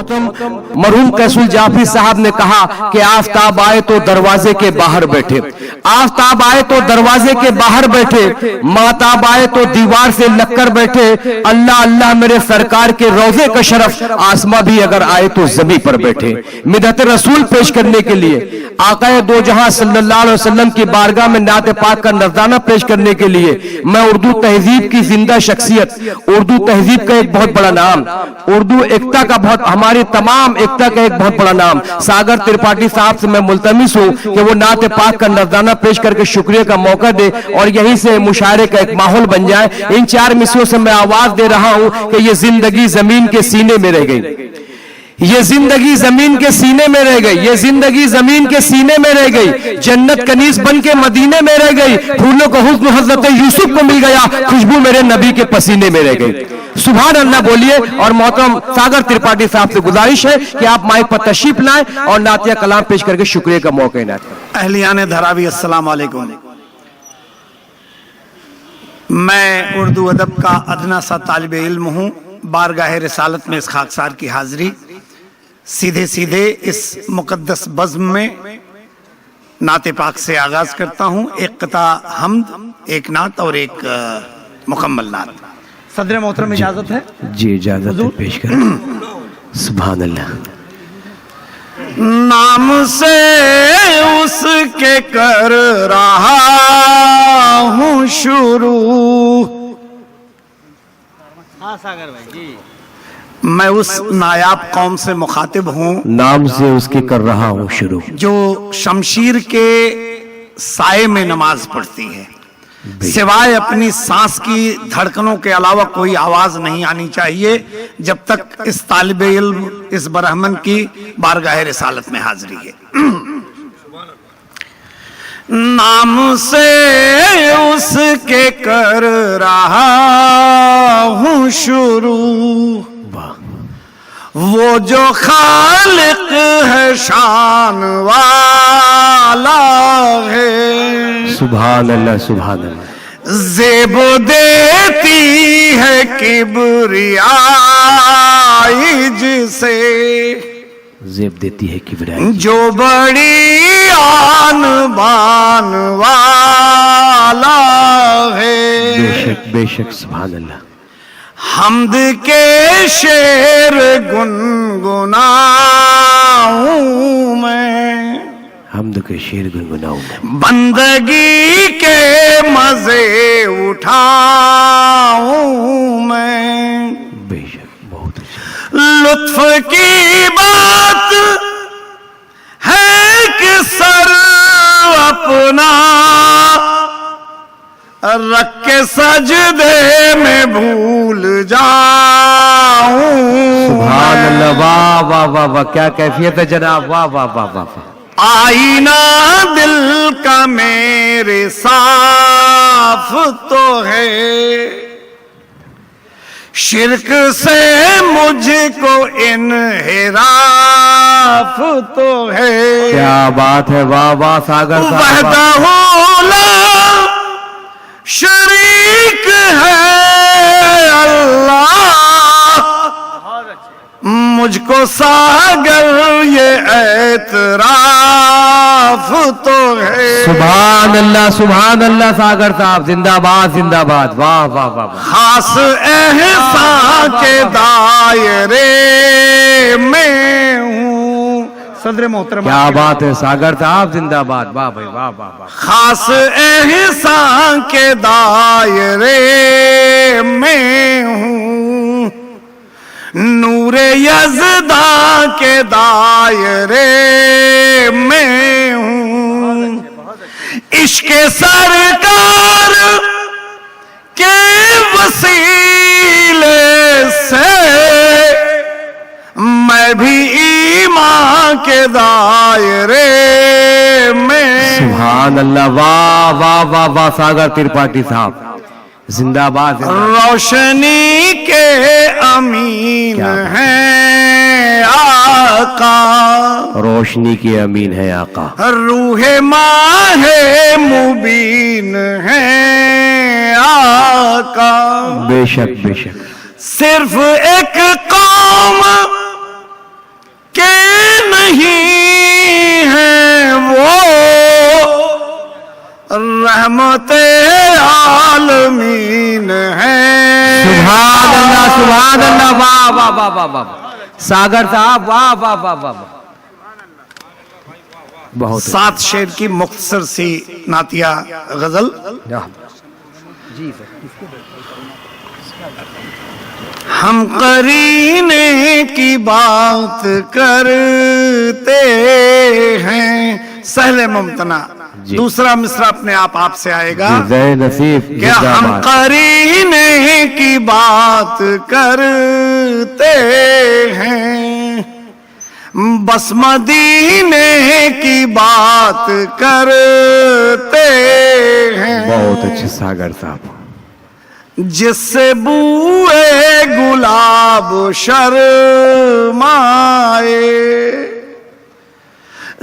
मरहूम कैसुल जाफी साहब ने कहा कि आफताब आए तो दरवाजे के बाहर बैठे, आफताब आए तो दरवाजे के बाहर बैठे, माताब आए तो दीवार से लगकर बैठे, अल्लाह अल्लाह मेरे सरकार के रोजे का शरफ, आसमां भी अगर आए तो जमी पर बैठे। मिदहत रसूल पेश करने के लिए, आकाए दो जहां सल्लल्लाहु अलैहि वसल्लम की बारगाह में नात पाक का नजराना पेश करने के लिए मैं उर्दू तहजीब की जिंदा शख्सियत, उर्दू तहजीब का एक बहुत बड़ा नाम, उर्दू एकता का बहुत, हमारी तमाम एकता का एक बहुत बड़ा नाम सागर त्रिपाठी साहब से मैं मुल्तमिस हूं कि वो नात पाक का नजराना पेश करके शुक्रिया का मौका दे और यहीं से मुशायरे का एक माहौल बन जाए। इन 4 मिसरों से मैं आवाज दे रहा हूं कि ये जिंदगी जमीन के सीने में रह गई, ये जिंदगी जमीन के सीने में रह गई, ये जिंदगी जमीन के सीने में रह गई, जन्नत कनीज बन के मदीने में रह गई, फूलों का हुस्न हजरत यूसुफ को मिल गया, खुशबू मेरे नबी के पसीने में रह गई। सुभान अल्लाह बोलिए। और मोहतरम सागर त्रिपाठी साहब से गुजारिश है कि आप माइक पर तशरीफ लाएं और नातिया कलाम पेश करके शुक्रिया का मौका इनायत करें। अहलियान धरावी अस्सलाम वालेकुम। मैं उर्दू अदब का अदना सा तालिब इल्म हूँ। बारगाह रिसालत में इस खाकसार की हाजिरी, सीधे सीधे इस मुकद्दस बज़्म में नाते पाक से आगाज करता हूँ। एक क़ता हम्द, एक नात और एक मुकम्मल नात। सदर मोहतरम इजाजत है? जी इजाजत है, पेश करें। सुभान अल्लाह। नाम से उसके कर रहा हूँ शुरू। हाँ सागर भाई जी। मैं उस नायाब कौम से मुखातिब हूँ, नाम से उसके कर रहा हूँ शुरू, जो शमशीर के साए में नमाज पढ़ती है। सिवाय अपनी सांस की धड़कनों के अलावा कोई आवाज नहीं आनी चाहिए जब तक इस तालिब इल्म, इस बरहमन की बारगाह रिसालत में हाजिरी है। नाम से उसके कर रहा हूँ शुरू, वो जो खालिक है शान वाला है। सुभान अल्लाह, सुभान अल्लाह। ज़ेब देती है किबरियाई जिसे, ज़ेब देती है किबरियाई, जो बड़ी आन बान वाला है। बेशक बेशक, सुभान अल्लाह। हम्द के शेर गुनगुनाऊं मैं, हम्द के शेर गुनगुनाऊं मैं, बंदगी के मजे उठाऊं मैं। बेशक, बहुत अच्छा। लुत्फ की बात है कि सर अपना रख के सजदे में भूल जाऊं। सुभान अल्लाह, वाह वाह वाह वाह, क्या कैफियत है जनाब, वाह वाह वाह वाह। आईना दिल का मेरे साफ तो है, शिर्क से मुझको इन्हिराफ तो है। क्या बात है, वाह वाह सागर साहब। वहदहू ला शरीक है अल्लाह, मुझको सागर ये एतराफ तो है। सुभान अल्लाह, सुभान अल्लाह सागर साहब, जिंदाबाद जिंदाबाद, वाह वाह वाह। खास एहसान के दायरे में हूँ। सदर मोहतरम, क्या बात है सागर साहब, जिंदाबाद, वाह भाई वाह वाह वाह। खास एहसान के दायरे में हूँ, नूरे यज़दा के दायरे में हूँ। इश्क़ सरकार के वसीले से मैं भी ईमान के दायरे में। सुभान अल्लाह, वाह वाह वाह वाह सागर त्रिपाठी साहब, जिंदाबाद। रोशनी के अमीन हैं आका, रोशनी के अमीन है आका, रूहे माहे मुबीन हैं आका। बेशक बेशक। सिर्फ एक कौम नहीं है वो रहमत आलमीन है। सुभान अल्लाह, सुभान अल्लाह, वाह वाह वाह वाह वाह। सागर साहब वाह वाह वाह वाह वाह, बहुत 7 शेर की मुख्तसर सी नातिया गजल। जी हम करीने की बात करते हैं, सहले मुमतना। दूसरा मिसरा अपने आप से आएगा। नसीब क्या हम करीने की बात करते हैं, बस मदीने की बात करते हैं। बहुत अच्छे सागर साहब। जिससे बूए गुलाब शर्माए,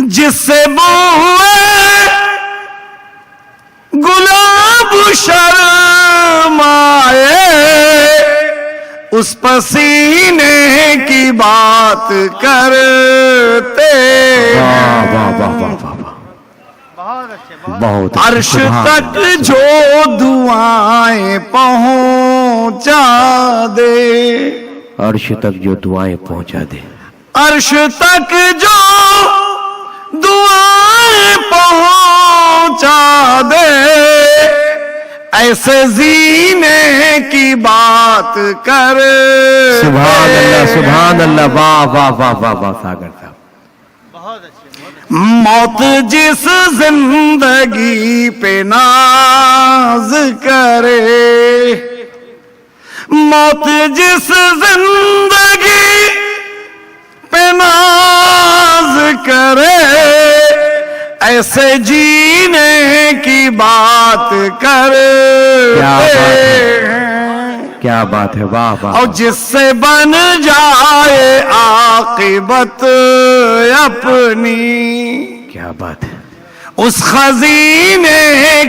जिससे बूए गुलाब शर्माए, उस पसीने की बात करते वाह वाह वाह वाह वाह, बहुत अर्श तक जो दुआएं पहुंचा दे, अर्श तक जो दुआएं पहुंचा दे, अर्श तक जो दुआएं पहुंचा दे, ऐसे जीने की बात कर। सुभान अल्लाह, सुभान अल्लाह, वाह वाह वाह वाह वाह सागर साहब। मौत जिस जिंदगी पे नाज करे, मौत जिस जिंदगी पे नाज करे, ऐसे जीने की बात करते हैं। क्या बात है, वाह वाह। और जिससे बन जाए आकिबत अपनी, क्या बात है, उस खजीने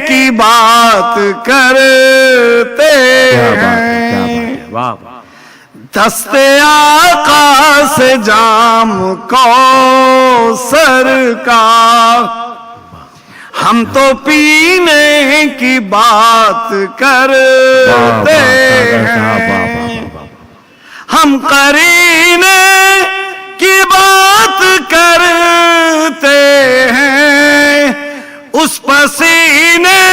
की बात करते क्या बात है, क्या बात हैं। है, वाह वाह। दस्ते आका से जाम कौसर का हम तो पीने की बात करते हैं। हम करीने की बात करते हैं, उस पसीने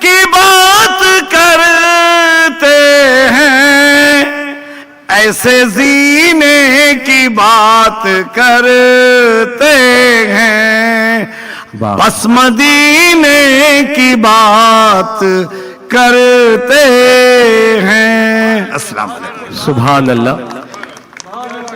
की बात करते हैं, ऐसे जीने की बात करते हैं, बस मदीने की बात करते हैं। अस्सलाम वालेकुम। सुभान अल्लाह।